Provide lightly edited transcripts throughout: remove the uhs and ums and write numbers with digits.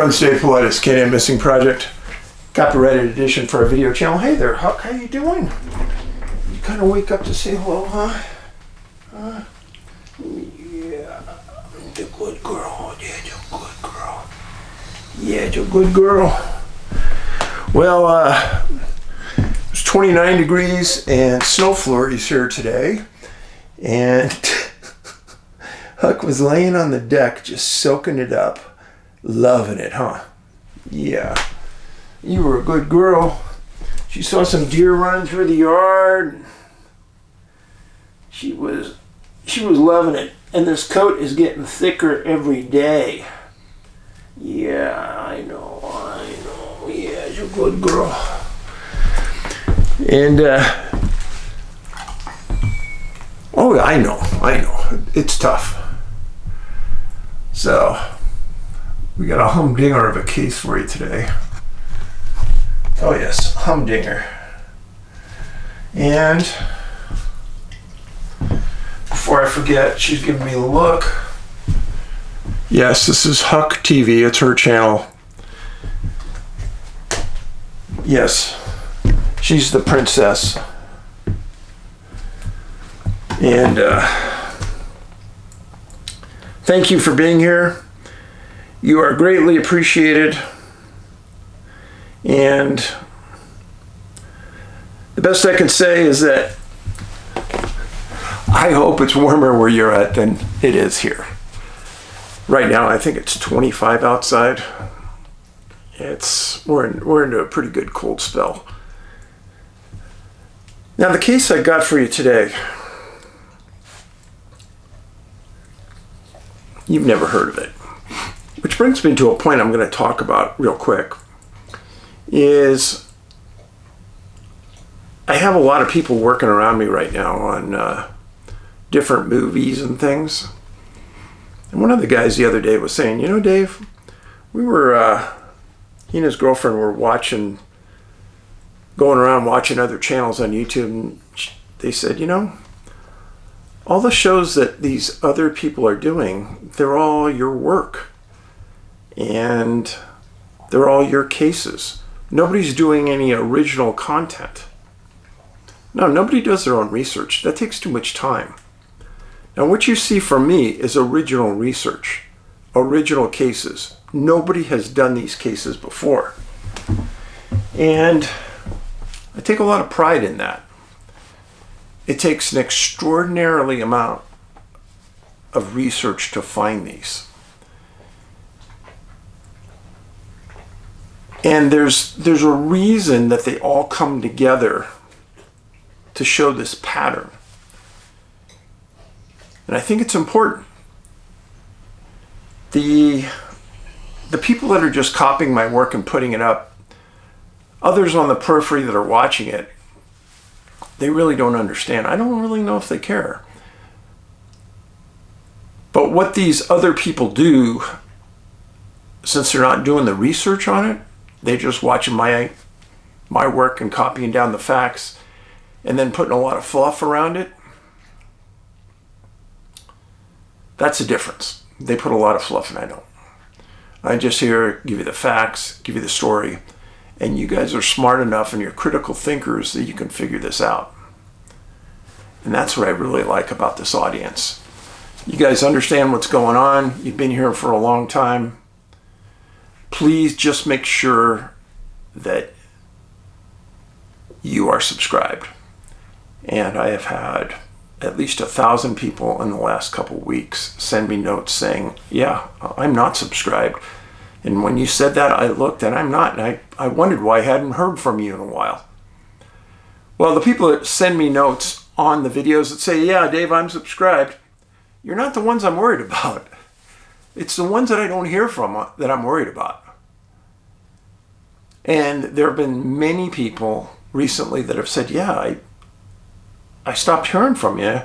I'm David Paulides, Canadian Missing Project, copyrighted edition for our video channel. Hey there, Huck, how you doing? You kind of wake up to say hello, huh? Yeah, the good girl. Yeah, the good girl. Yeah, the good girl. Well, it's 29 degrees and snow flurries here today, and Huck was laying on the deck just soaking it up. Loving it, huh? Yeah. You were a good girl. She saw some deer running through the yard. She was loving it. And this coat is getting thicker every day. Yeah, I know. Yeah, you're a good girl. And, oh, I know. It's tough. So, we got a humdinger of a case for you today. Oh yes, humdinger. And before I forget, she's giving me a look. Yes, this is Huck TV. It's her channel. Yes, she's the princess. And thank you for being here. You are greatly appreciated, and the best I can say is that I hope it's warmer where you're at than it is here. Right now, I think it's 25 outside. We're into a pretty good cold spell. Now, the case I got for you today, you've never heard of it. Which brings me to a point I'm going to talk about real quick, is I have a lot of people working around me right now on different movies and things. And one of the guys the other day was saying, you know, Dave, he and his girlfriend were going around watching other channels on YouTube, and they said, you know, all the shows that these other people are doing, they're all your work. And they're all your cases. Nobody's doing any original content. No, nobody does their own research. That takes too much time. Now, what you see from me is original research, original cases. Nobody has done these cases before. And I take a lot of pride in that. It takes an extraordinary amount of research to find these. And there's a reason that they all come together to show this pattern. And I think it's important. The people that are just copying my work and putting it up, others on the periphery that are watching it, they really don't understand. I don't really know if they care. But what these other people do, since they're not doing the research on it, they're just watching my work and copying down the facts and then putting a lot of fluff around it. That's the difference. They put a lot of fluff and I don't. I just here give you the facts, give you the story, and you guys are smart enough and you're critical thinkers that you can figure this out. And that's what I really like about this audience. You guys understand what's going on. You've been here for a long time. Please just make sure that you are subscribed. And I have had at least 1,000 people in the last couple of weeks send me notes saying, yeah, I'm not subscribed. And when you said that, I looked and I'm not. And I wondered why I hadn't heard from you in a while. Well, the people that send me notes on the videos that say, yeah, Dave, I'm subscribed, you're not the ones I'm worried about. It's the ones that I don't hear from that I'm worried about. And there have been many people recently that have said, yeah, I stopped hearing from you,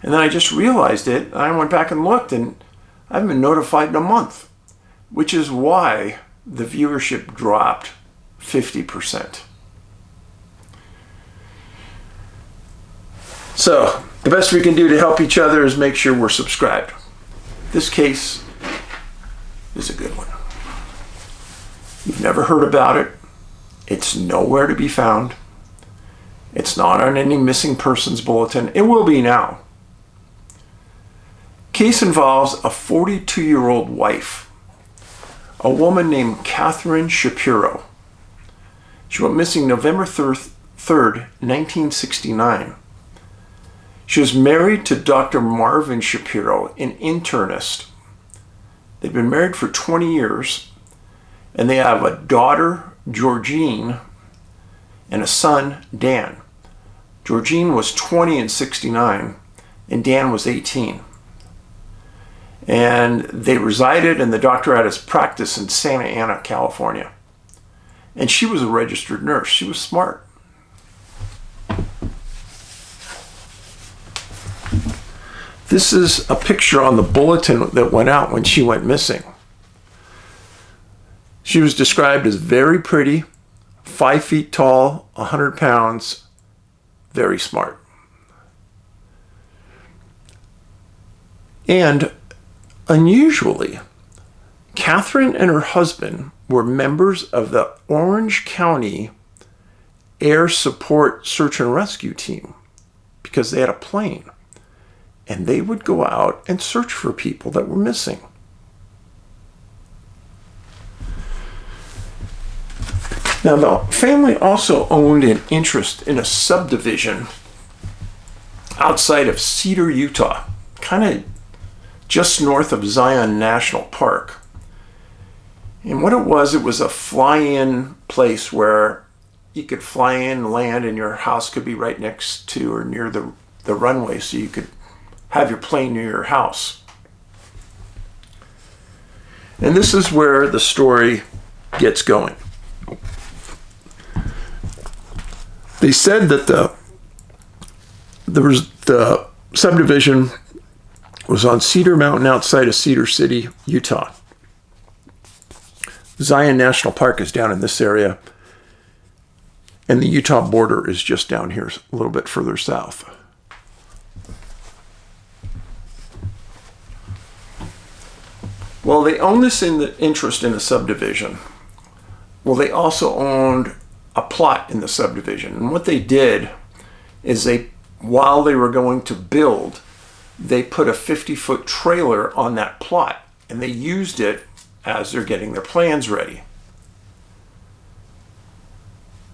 and then I just realized it, and I went back and looked, and I haven't been notified in a month, which is why the viewership dropped 50%. So, the best we can do to help each other is make sure we're subscribed. This case is a good one. You've never heard about it. It's nowhere to be found. It's not on any missing persons bulletin. It will be now. Case involves a 42-year-old wife, a woman named Catherine Shapiro. She went missing November 3rd, 1969. She was married to Dr. Marvin Shapiro, an internist. They've been married for 20 years, and they have a daughter, Georgine, and a son, Dan. Georgine was 20 in 69, and Dan was 18. And they resided, and the doctor had his practice in Santa Ana, California. And she was a registered nurse. She was smart. This is a picture on the bulletin that went out when she went missing. She was described as very pretty, 5 feet tall, 100 pounds, very smart. And unusually, Catherine and her husband were members of the Orange County Air Support Search and Rescue Team because they had a plane. And they would go out and search for people that were missing. Now, the family also owned an interest in a subdivision outside of Cedar, Utah, kind of just north of Zion National Park. And what it was a fly-in place where you could fly in, land, and your house could be right next to or near the runway, so you could have your plane near your house. And this is where the story gets going. They said that the subdivision was on Cedar Mountain outside of Cedar City, Utah. Zion National Park is down in this area, and the Utah border is just down here a little bit further south. Well, they owned this interest in the subdivision. Well, they also owned a plot in the subdivision. And what they did is while they were going to build, they put a 50-foot trailer on that plot, and they used it as they're getting their plans ready.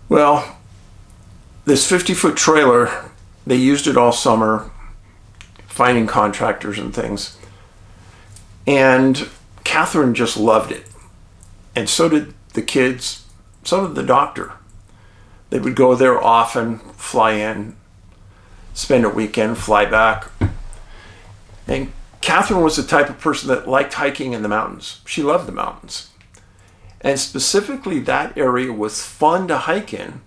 Well, this 50-foot trailer, they used it all summer, finding contractors and things. And Catherine just loved it. And so did the kids, so did the doctor. They would go there often, fly in, spend a weekend, fly back. And Catherine was the type of person that liked hiking in the mountains. She loved the mountains. And specifically that area was fun to hike in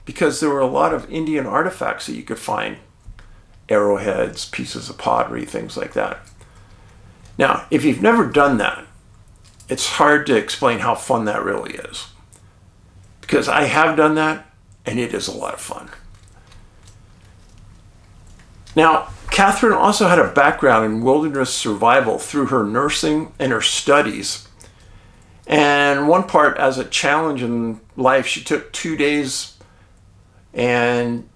because there were a lot of Indian artifacts that you could find. Arrowheads, pieces of pottery, things like that. Now, if you've never done that, it's hard to explain how fun that really is. Because I have done that, and it is a lot of fun. Now, Catherine also had a background in wilderness survival through her nursing and her studies. And one part, as a challenge in life, she took 2 days and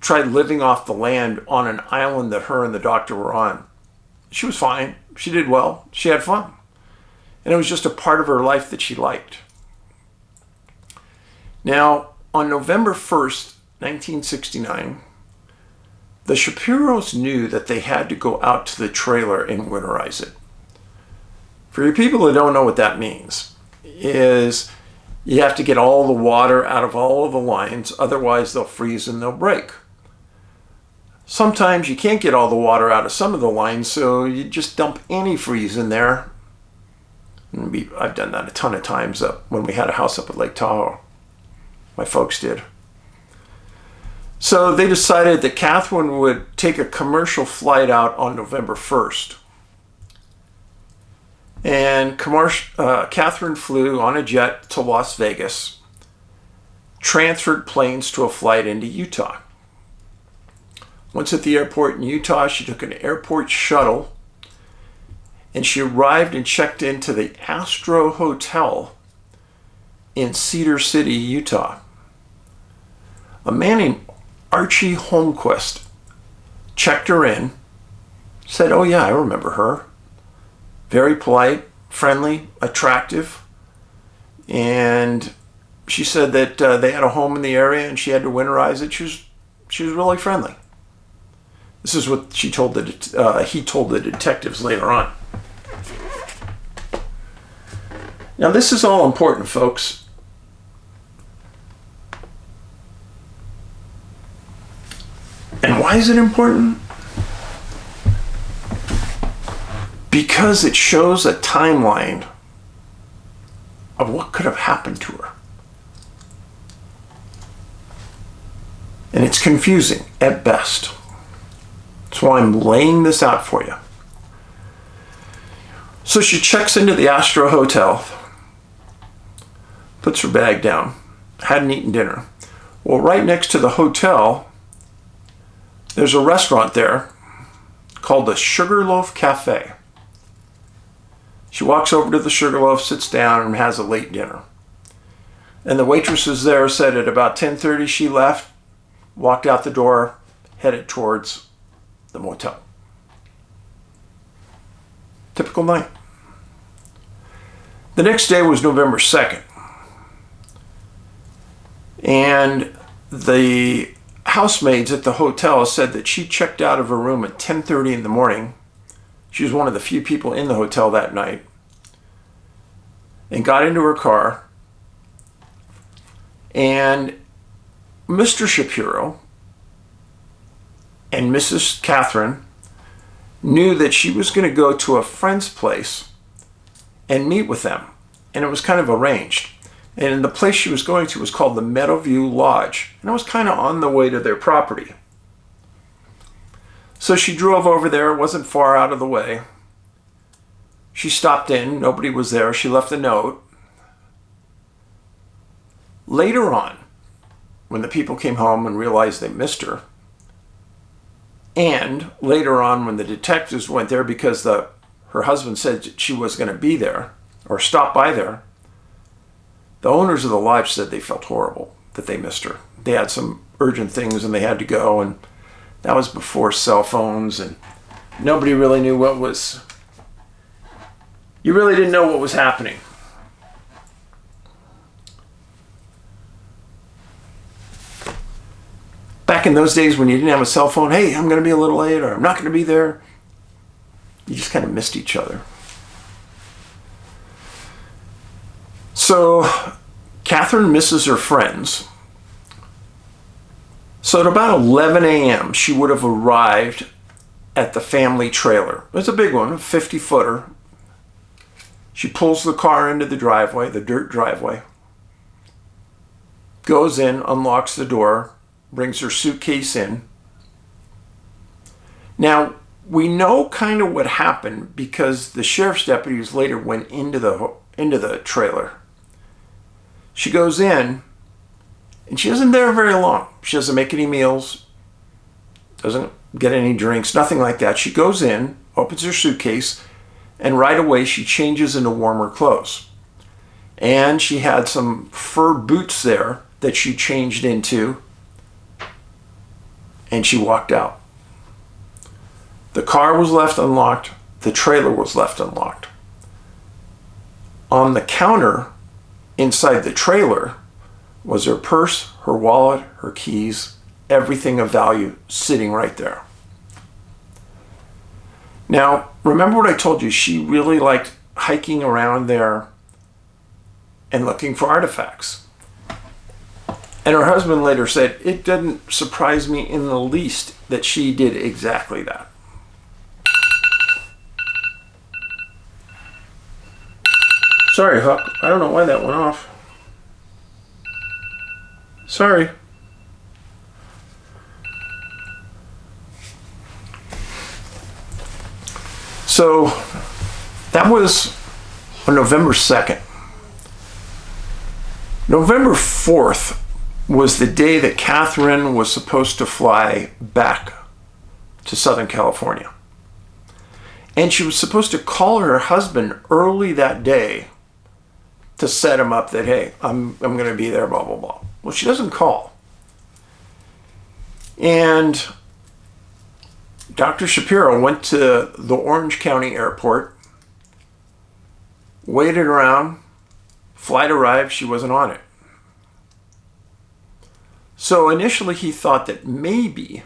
tried living off the land on an island that her and the doctor were on. She was fine. She did well. She had fun. And it was just a part of her life that she liked. Now, on November 1st, 1969, the Shapiros knew that they had to go out to the trailer and winterize it. For you people who don't know what that means, is you have to get all the water out of all of the lines, otherwise they'll freeze and they'll break. Sometimes you can't get all the water out of some of the lines, so you just dump antifreeze in there. I've done that a ton of times when we had a house up at Lake Tahoe. My folks did. So they decided that Catherine would take a commercial flight out on November 1st. And Catherine flew on a jet to Las Vegas, transferred planes to a flight into Utah. Once at the airport in Utah, she took an airport shuttle, and she arrived and checked into the Astro Hotel in Cedar City, Utah. A man named Archie Holmquist checked her in, said, "Oh yeah, I remember her. Very polite, friendly, attractive." And she said that they had a home in the area and she had to winterize it. She was really friendly. This is what he told the detectives later on. Now this is all important, folks. And why is it important? Because it shows a timeline of what could have happened to her. And it's confusing at best. That's why I'm laying this out for you. So she checks into the Astro Hotel, puts her bag down, hadn't eaten dinner. Well, right next to the hotel, there's a restaurant there called the Sugarloaf Cafe. She walks over to the Sugarloaf, sits down, and has a late dinner. And the waitresses there said at about 10:30 she left, walked out the door, headed towards the motel. Typical night. The next day was November 2nd. And the housemaids at the hotel said that she checked out of her room at 10:30 in the morning. She was one of the few people in the hotel that night. And got into her car. And Mr. Shapiro and Mrs. Catherine knew that she was going to go to a friend's place and meet with them. And it was kind of arranged. And the place she was going to was called the Meadowview Lodge. And it was kind of on the way to their property. So she drove over there. It wasn't far out of the way. She stopped in. Nobody was there. She left a note. Later on, when the people came home and realized they missed her, and later on when the detectives went there because her husband said she was going to be there or stop by there, the owners of the lodge said they felt horrible that they missed her. They had some urgent things and they had to go, and that was before cell phones, and nobody really knew you really didn't know what was happening. Back in those days when you didn't have a cell phone, hey, I'm going to be a little late, or I'm not going to be there. You just kind of missed each other. So Catherine misses her friends. So at about 11 a.m., she would have arrived at the family trailer. It was a big one, a 50-footer. She pulls the car into the driveway, the dirt driveway, goes in, unlocks the door, brings her suitcase in. Now, we know kind of what happened because the sheriff's deputies later went into the trailer. She goes in, and she isn't there very long. She doesn't make any meals, doesn't get any drinks, nothing like that. She goes in, opens her suitcase, and right away she changes into warmer clothes. And she had some fur boots there that she changed into, and she walked out. The car was left unlocked. The trailer was left unlocked. On the counter inside the trailer was her purse, her wallet, her keys, everything of value sitting right there. Now, remember what I told you? She really liked hiking around there and looking for artifacts. And her husband later said, it didn't surprise me in the least that she did exactly that. Sorry, Huck. I don't know why that went off. Sorry. So that was on November 2nd. November 4th was the day that Catherine was supposed to fly back to Southern California. And she was supposed to call her husband early that day to set him up that, hey, I'm going to be there, blah, blah, blah. Well, she doesn't call. And Dr. Shapiro went to the Orange County airport, waited around, flight arrived, she wasn't on it. So initially he thought that maybe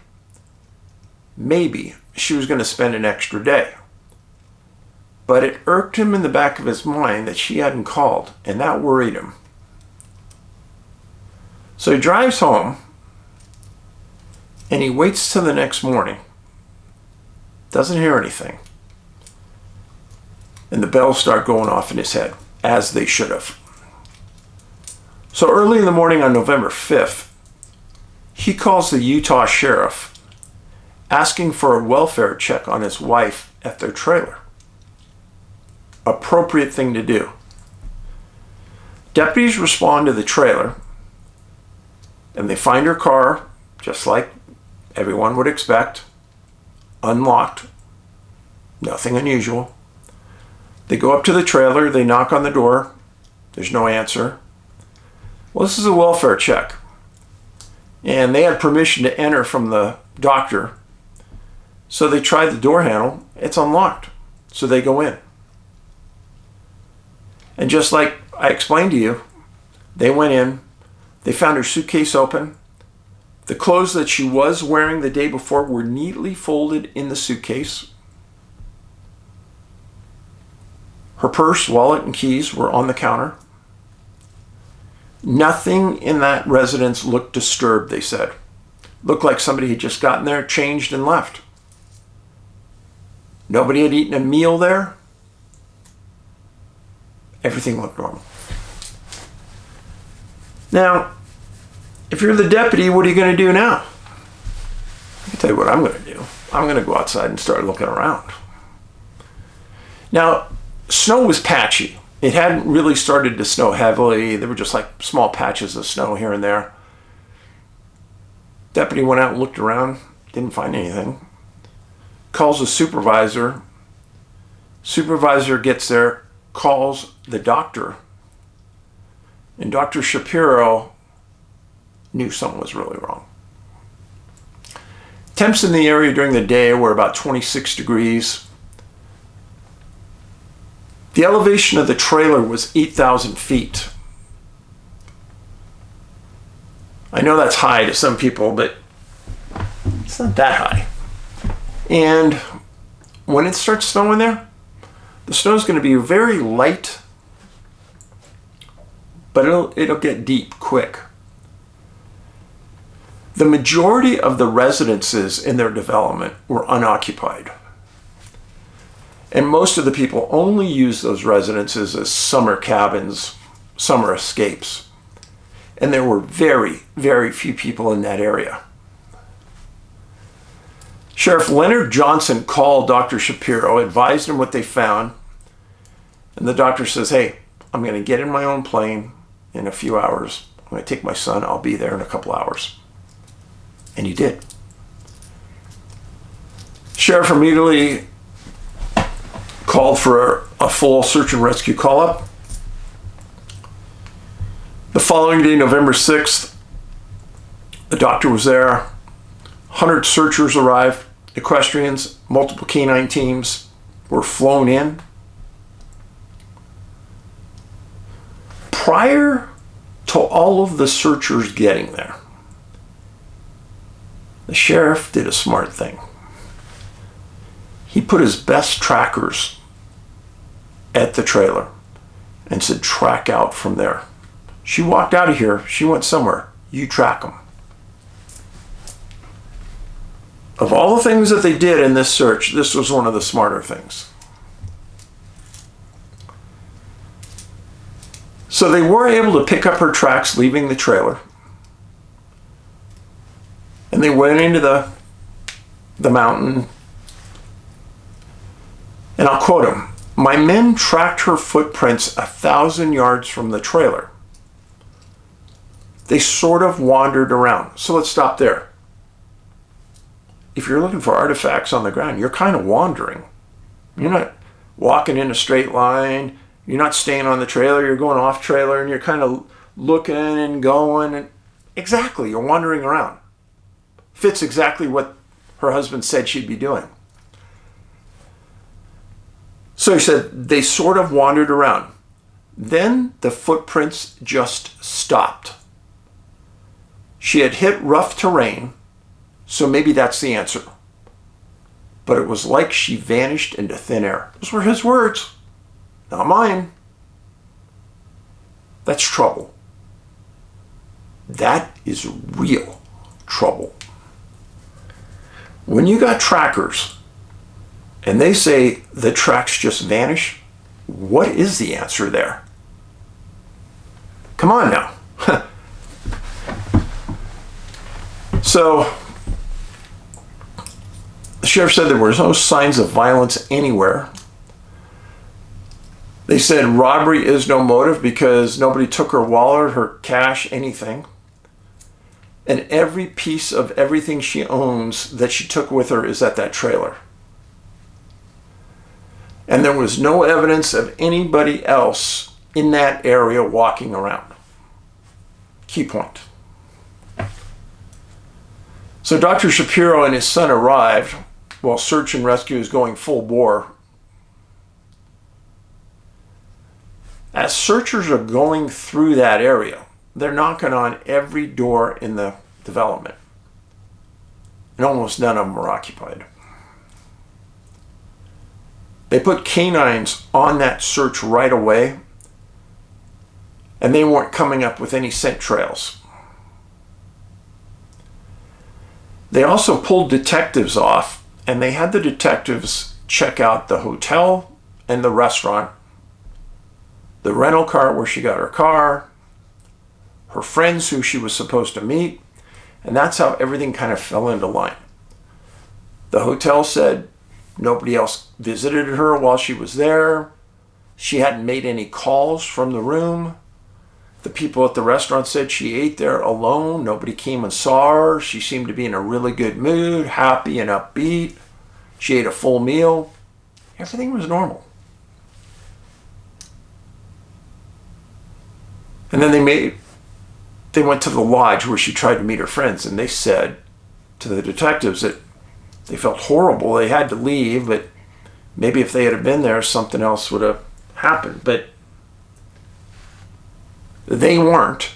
she was going to spend an extra day. But it irked him in the back of his mind that she hadn't called, and that worried him. So he drives home, and he waits till the next morning. Doesn't hear anything. And the bells start going off in his head, as they should have. So early in the morning on November 5th, he calls the Utah sheriff, asking for a welfare check on his wife at their trailer. Appropriate thing to do. Deputies respond to the trailer, and they find her car, just like everyone would expect, unlocked, nothing unusual. They go up to the trailer, they knock on the door, there's no answer. Well, this is a welfare check. And they had permission to enter from the doctor. So they try the door handle, it's unlocked. So they go in. And just like I explained to you, they went in, they found her suitcase open. The clothes that she was wearing the day before were neatly folded in the suitcase. Her purse, wallet, and keys were on the counter. Nothing in that residence looked disturbed, they said. Looked like somebody had just gotten there, changed, and left. Nobody had eaten a meal there. Everything looked normal. Now, if you're the deputy, what are you going to do now? I can tell you what I'm going to do. I'm going to go outside and start looking around. Now, snow was patchy. It hadn't really started to snow heavily. There were just like small patches of snow here and there. Deputy went out and looked around, didn't find anything. Calls the supervisor. Supervisor gets there, calls the doctor. And Dr. Shapiro knew something was really wrong. Temps in the area during the day were about 26 degrees. The elevation of the trailer was 8,000 feet. I know that's high to some people, but it's not that high. And when it starts snowing there, the snow is going to be very light, but it'll get deep quick. The majority of the residences in their development were unoccupied. And most of the people only use those residences as summer cabins, summer escapes. And there were very, very few people in that area. Sheriff Leonard Johnson called Dr. Shapiro, advised him what they found. And the doctor says, hey, I'm going to get in my own plane in a few hours. I'm going to take my son. I'll be there in a couple hours. And he did. Sheriff immediately called for a full search and rescue call-up. The following day, November 6th, the doctor was there. 100 searchers arrived, equestrians, multiple canine teams were flown in. Prior to all of the searchers getting there, the sheriff did a smart thing. He put his best trackers at the trailer and said, track out from there. She walked out of here. She went somewhere. You track them. Of all the things that they did in this search, this was one of the smarter things. So they were able to pick up her tracks leaving the trailer. And they went into the mountain. And I'll quote him. My men tracked her footprints 1,000 yards from the trailer. They sort of wandered around. So let's stop there. If you're looking for artifacts on the ground, you're kind of wandering. You're not walking in a straight line. You're not staying on the trailer, you're going off trailer, and you're kind of looking and going. And exactly, you're wandering around. Fits exactly what her husband said she'd be doing. So he said they sort of wandered around. Then the footprints just stopped. She had hit rough terrain, so maybe that's the answer. But it was like she vanished into thin air. Those were his words, not mine. That's trouble. That is real trouble. When you got trackers and they say the tracks just vanish, what is the answer there? Come on now. So, the sheriff said there were no signs of violence anywhere. They said robbery is no motive because nobody took her wallet, her cash, anything. And every piece of everything she owns that she took with her is at that trailer. And there was no evidence of anybody else in that area walking around. Key point. So Dr. Shapiro and his son arrived while search and rescue is going full bore. As searchers are going through that area, they're knocking on every door in the development. And almost none of them were occupied. They put canines on that search right away, and they weren't coming up with any scent trails. They also pulled detectives off, and they had the detectives check out the hotel and the restaurant, the rental car where she got her car, her friends who she was supposed to meet, and that's how everything kind of fell into line. The hotel said nobody else visited her while she was there. She hadn't made any calls from the room. The people at the restaurant said she ate there alone. Nobody came and saw her. She seemed to be in a really good mood, happy and upbeat. She ate a full meal. Everything was normal. And then they went to the lodge where she tried to meet her friends, and they said to the detectives that they felt horrible. They had to leave, but maybe if they had been there, something else would have happened. But they weren't.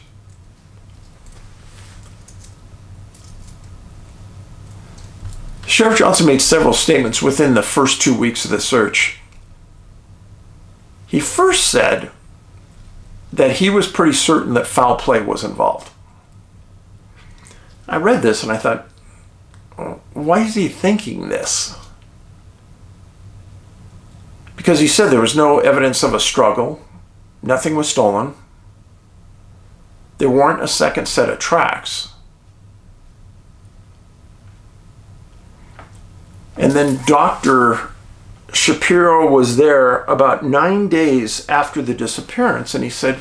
Sheriff Johnson made several statements within the first 2 weeks of the search. He first said that he was pretty certain that foul play was involved. I read this and I thought, why is he thinking this? Because he said there was no evidence of a struggle, nothing was stolen, there weren't a second set of tracks. And then Dr. Shapiro was there about 9 days after the disappearance, and he said,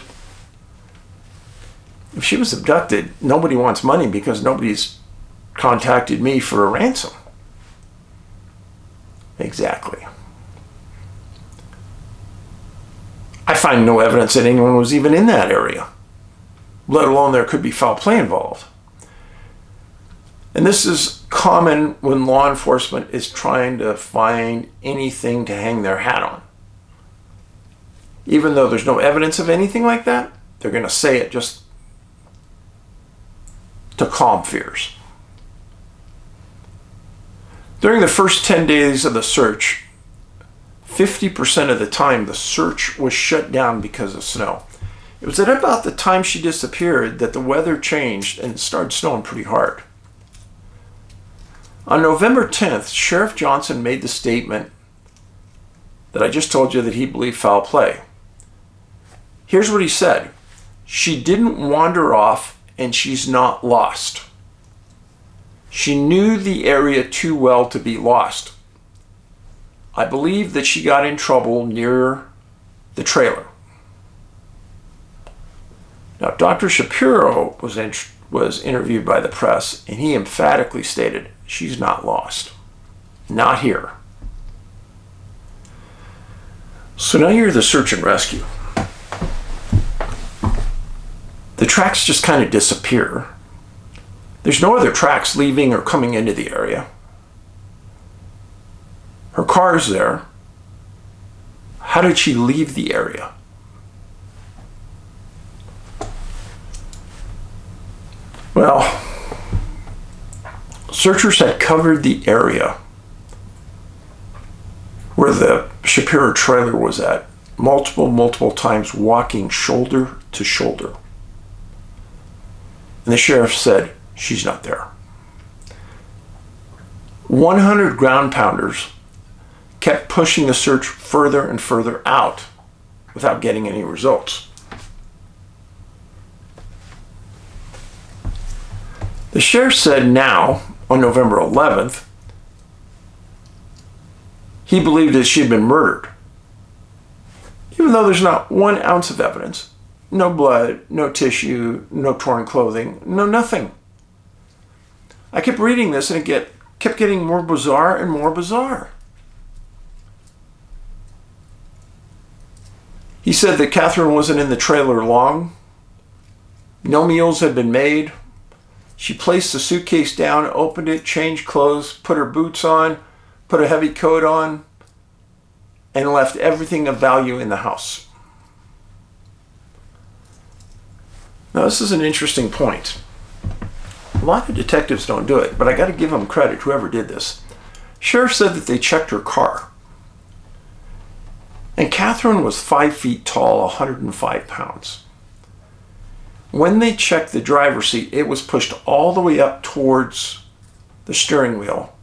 if she was abducted, nobody wants money because nobody's contacted me for a ransom. Exactly. I find no evidence that anyone was even in that area, let alone there could be foul play involved. And this is common when law enforcement is trying to find anything to hang their hat on. Even though there's no evidence of anything like that, they're going to say it just to calm fears. During the first 10 days of the search, 50% of the time the search was shut down because of snow. It was at about the time she disappeared that the weather changed and it started snowing pretty hard. On November 10th, Sheriff Johnson made the statement that I just told you that he believed foul play. Here's what he said. She didn't wander off and she's not lost. She knew the area too well to be lost. I believe that she got in trouble near the trailer. Now, Dr. Shapiro was interviewed by the press, and he emphatically stated, she's not lost. Not here. So now you're the search and rescue. The tracks just kind of disappear. There's no other tracks leaving or coming into the area. Her car's there. How did she leave the area? Well, searchers had covered the area where the Shapiro trailer was at multiple times, walking shoulder to shoulder. And the sheriff said, she's not there. 100 ground pounders kept pushing the search further and further out without getting any results. The sheriff said now, on November 11th, he believed that she had been murdered. Even though there's not 1 ounce of evidence, no blood, no tissue, no torn clothing, no nothing. I kept reading this and it kept getting more bizarre and more bizarre. He said that Catherine wasn't in the trailer long. No meals had been made. She placed the suitcase down, opened it, changed clothes, put her boots on, put a heavy coat on, and left everything of value in the house. Now, this is an interesting point. A lot of detectives don't do it, but I got to give them credit, whoever did this. Sheriff said that they checked her car. And Catherine was 5 feet tall, 105 pounds. When they checked the driver's seat, it was pushed all the way up towards the steering wheel,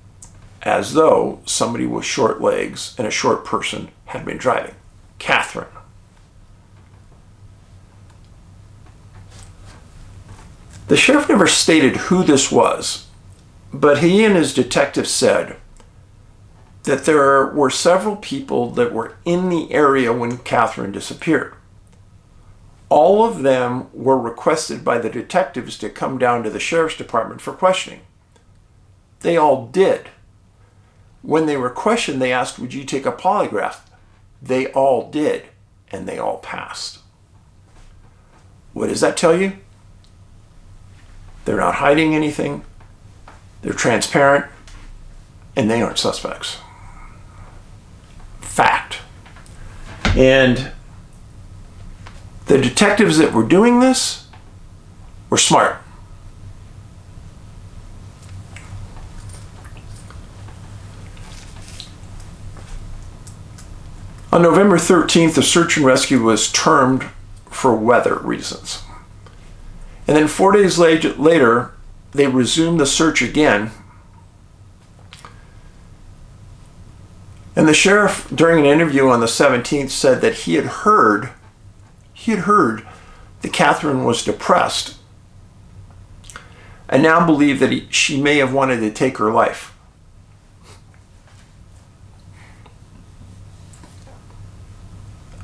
as though somebody with short legs and a short person had been driving. Catherine. The sheriff never stated who this was, but he and his detective said that there were several people that were in the area when Catherine disappeared. All of them were requested by the detectives to come down to the sheriff's department for questioning. They all did. When they were questioned, they asked, would you take a polygraph? They all did, and they all passed. What does that tell you? They're not hiding anything. They're transparent, and they aren't suspects. Fact. And the detectives that were doing this were smart. On November 13th, the search and rescue was termed for weather reasons. And then 4 days later, they resumed the search again. And the sheriff, during an interview on the 17th, said that he had heard that Catherine was depressed and now believed that she may have wanted to take her life.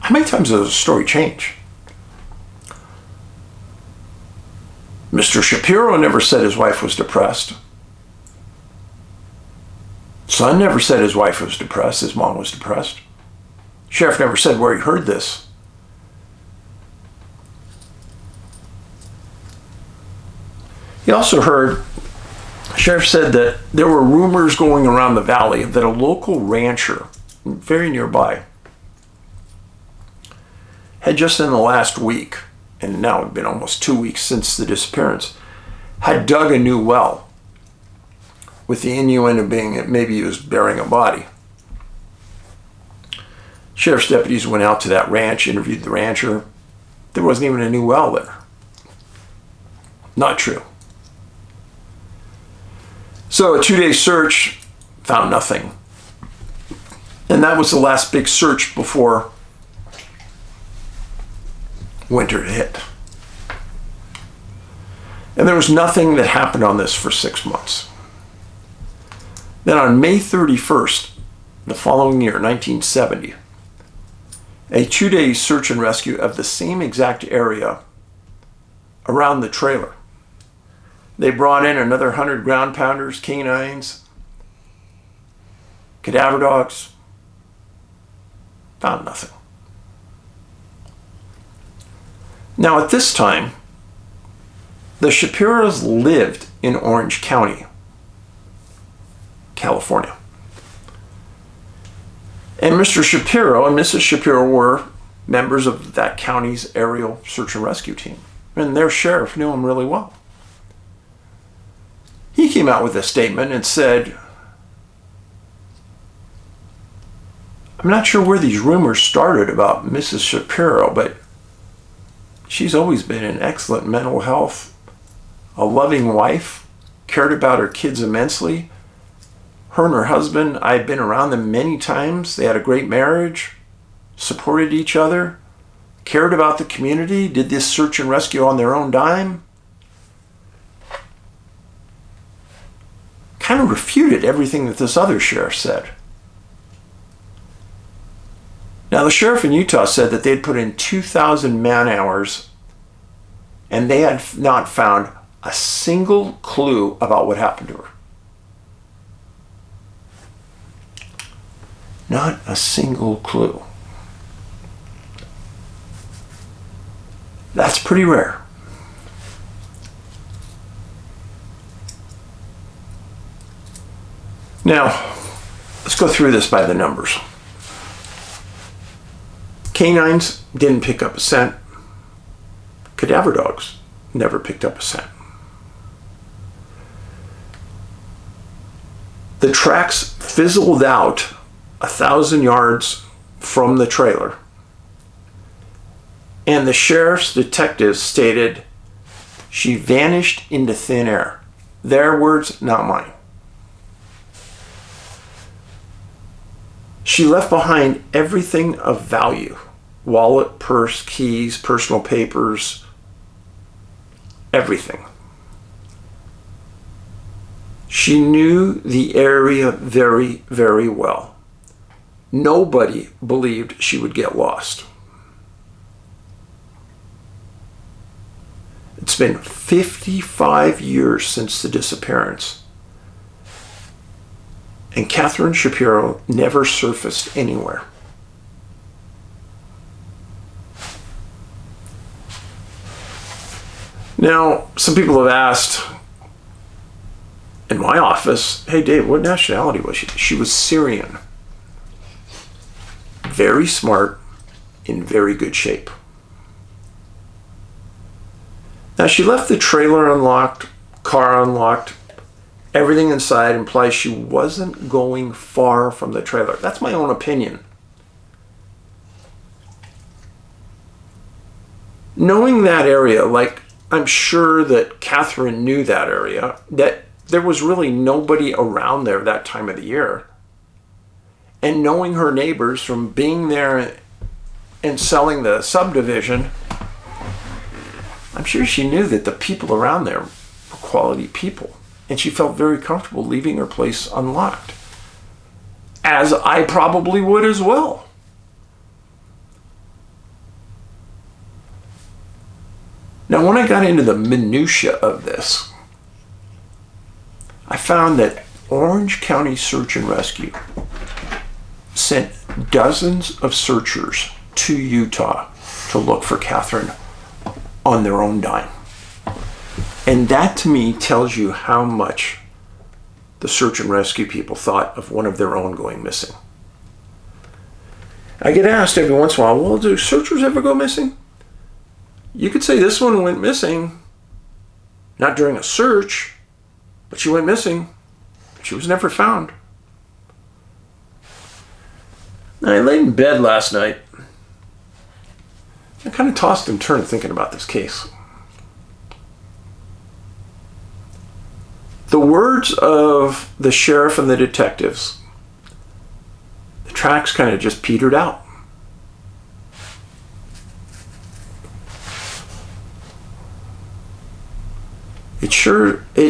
How many times does a story change? Mr. Shapiro never said his wife was depressed. Son never said his wife was depressed, his mom was depressed. Sheriff never said where he heard this. He also heard, sheriff said that there were rumors going around the valley that a local rancher, very nearby, had just in the last week, and now it's been almost 2 weeks since the disappearance, had dug a new well, with the innuendo being that maybe he was burying a body. Sheriff's deputies went out to that ranch, interviewed the rancher. There wasn't even a new well there. Not true. So a 2-day search found nothing. And that was the last big search before winter hit. And there was nothing that happened on this for 6 months. Then on May 31st, the following year, 1970, a 2-day search and rescue of the same exact area around the trailer. They brought in another 100 ground pounders, canines, cadaver dogs. Found nothing. Now, at this time, the Shapiros lived in Orange County, California. And Mr. Shapiro and Mrs. Shapiro were members of that county's aerial search and rescue team. And their sheriff knew him really well. He came out with a statement and said, "I'm not sure where these rumors started about Mrs. Shapiro, but she's always been in excellent mental health, a loving wife, cared about her kids immensely. Her and her husband, I've been around them many times. They had a great marriage, supported each other, cared about the community, did this search and rescue on their own dime." Kind of refuted everything that this other sheriff said. Now, the sheriff in Utah said that they'd put in 2,000 man hours and they had not found a single clue about what happened to her. Not a single clue. That's pretty rare. Now, let's go through this by the numbers. Canines didn't pick up a scent. Cadaver dogs never picked up a scent. The tracks fizzled out 1,000 yards from the trailer. And the sheriff's detectives stated she vanished into thin air. Their words, not mine. She left behind everything of value. Wallet, purse, keys, personal papers, everything. She knew the area very, very well. Nobody believed she would get lost. It's been 55 years since the disappearance. And Catherine Shapiro never surfaced anywhere. Now, some people have asked in my office, "Hey Dave, what nationality was she?" She was Syrian. Very smart, in very good shape. Now, she left the trailer unlocked, car unlocked. Everything inside implies she wasn't going far from the trailer. That's my own opinion. Knowing that area, like I'm sure that Catherine knew that area, that there was really nobody around there that time of the year. And knowing her neighbors from being there and selling the subdivision, I'm sure she knew that the people around there were quality people. And she felt very comfortable leaving her place unlocked. As I probably would as well. Now, when I got into the minutia of this, I found that Orange County Search and Rescue sent dozens of searchers to Utah to look for Catherine on their own dime. And that to me tells you how much the search and rescue people thought of one of their own going missing. I get asked every once in a while, well, do searchers ever go missing? You could say this one went missing, not during a search, but she went missing. She was never found. Now, I laid in bed last night. I kind of tossed and turned thinking about this case. The words of the sheriff and the detectives, the tracks kind of just petered out. It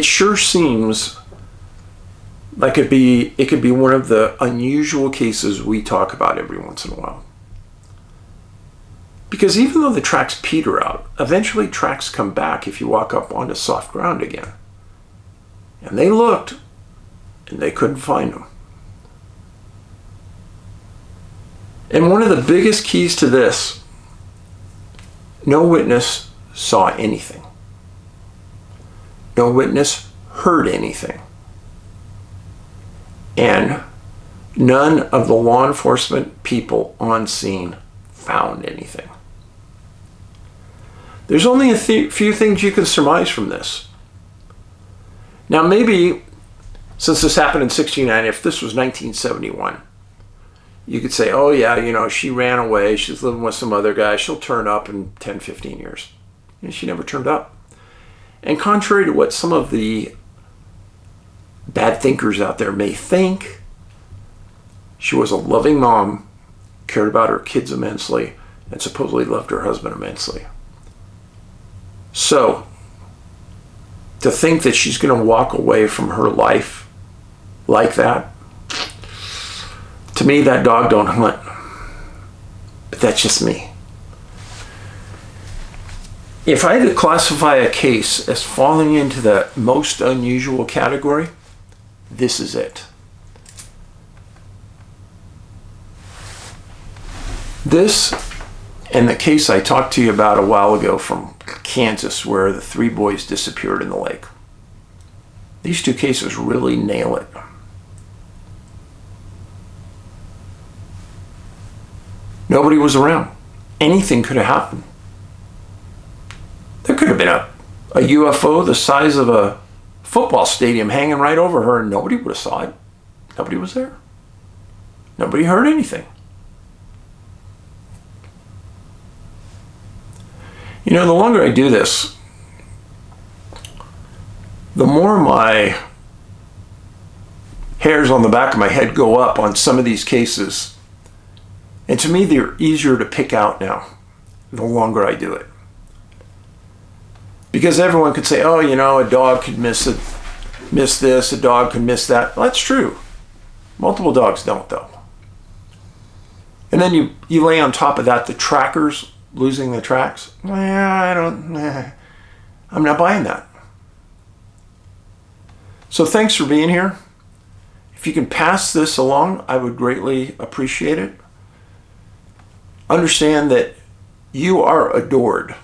sure seems like it could be one of the unusual cases we talk about every once in a while. Because even though the tracks peter out, eventually tracks come back if you walk up onto soft ground again. And they looked, and they couldn't find them. And one of the biggest keys to this No witness saw anything. No witness heard anything. And none of the law enforcement people on scene found anything. There's only a few things you can surmise from this. Now maybe, since this happened in 1969, if this was 1971, you could say, oh yeah, you know, she ran away, she's living with some other guy, she'll turn up in 10, 15 years. And she never turned up. And contrary to what some of the bad thinkers out there may think, she was a loving mom, cared about her kids immensely, and supposedly loved her husband immensely. So, to think that she's going to walk away from her life like that, to me, that dog don't hunt. But that's just me. If I had to classify a case as falling into the most unusual category, this is it. This and the case I talked to you about a while ago from Kansas, where the 3 boys disappeared in the lake. These 2 cases really nail it. Nobody was around. Anything could have happened. There could have been a UFO the size of a football stadium hanging right over her, and nobody would have saw it. Nobody was there. Nobody heard anything. You know, the longer I do this, the more my hairs on the back of my head go up on some of these cases. And to me, they're easier to pick out now, the longer I do it. Because everyone could say, oh, you know, a dog could miss this, a dog could miss that. Well, that's true. Multiple dogs don't, though. And then you lay on top of that the trackers losing the tracks. I'm not buying that. So thanks for being here. If you can pass this along, I would greatly appreciate it. Understand that you are adored.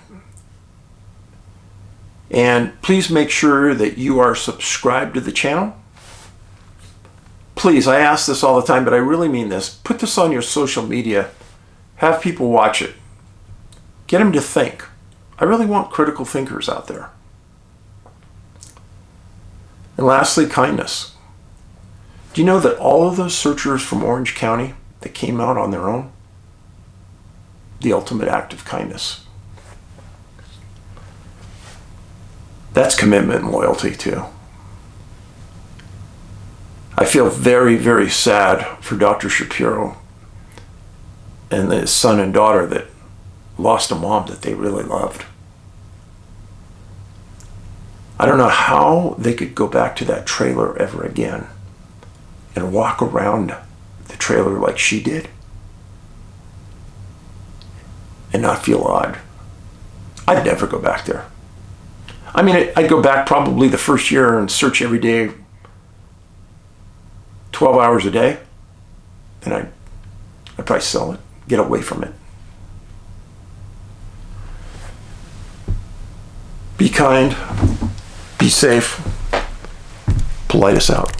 And please make sure that you are subscribed to the channel. Please, I ask this all the time, but I really mean this. Put this on your social media. Have people watch it. Get them to think. I really want critical thinkers out there. And lastly, kindness. Do you know that all of those searchers from Orange County that came out on their own? The ultimate act of kindness. That's commitment and loyalty too. I feel very, very sad for Dr. Shapiro and his son and daughter that lost a mom that they really loved. I don't know how they could go back to that trailer ever again and walk around the trailer like she did and not feel odd. I'd never go back there. I mean, I'd go back probably the first year and search every day, 12 hours a day, and I'd probably sell it, get away from it. Be kind, be safe, Paulides out.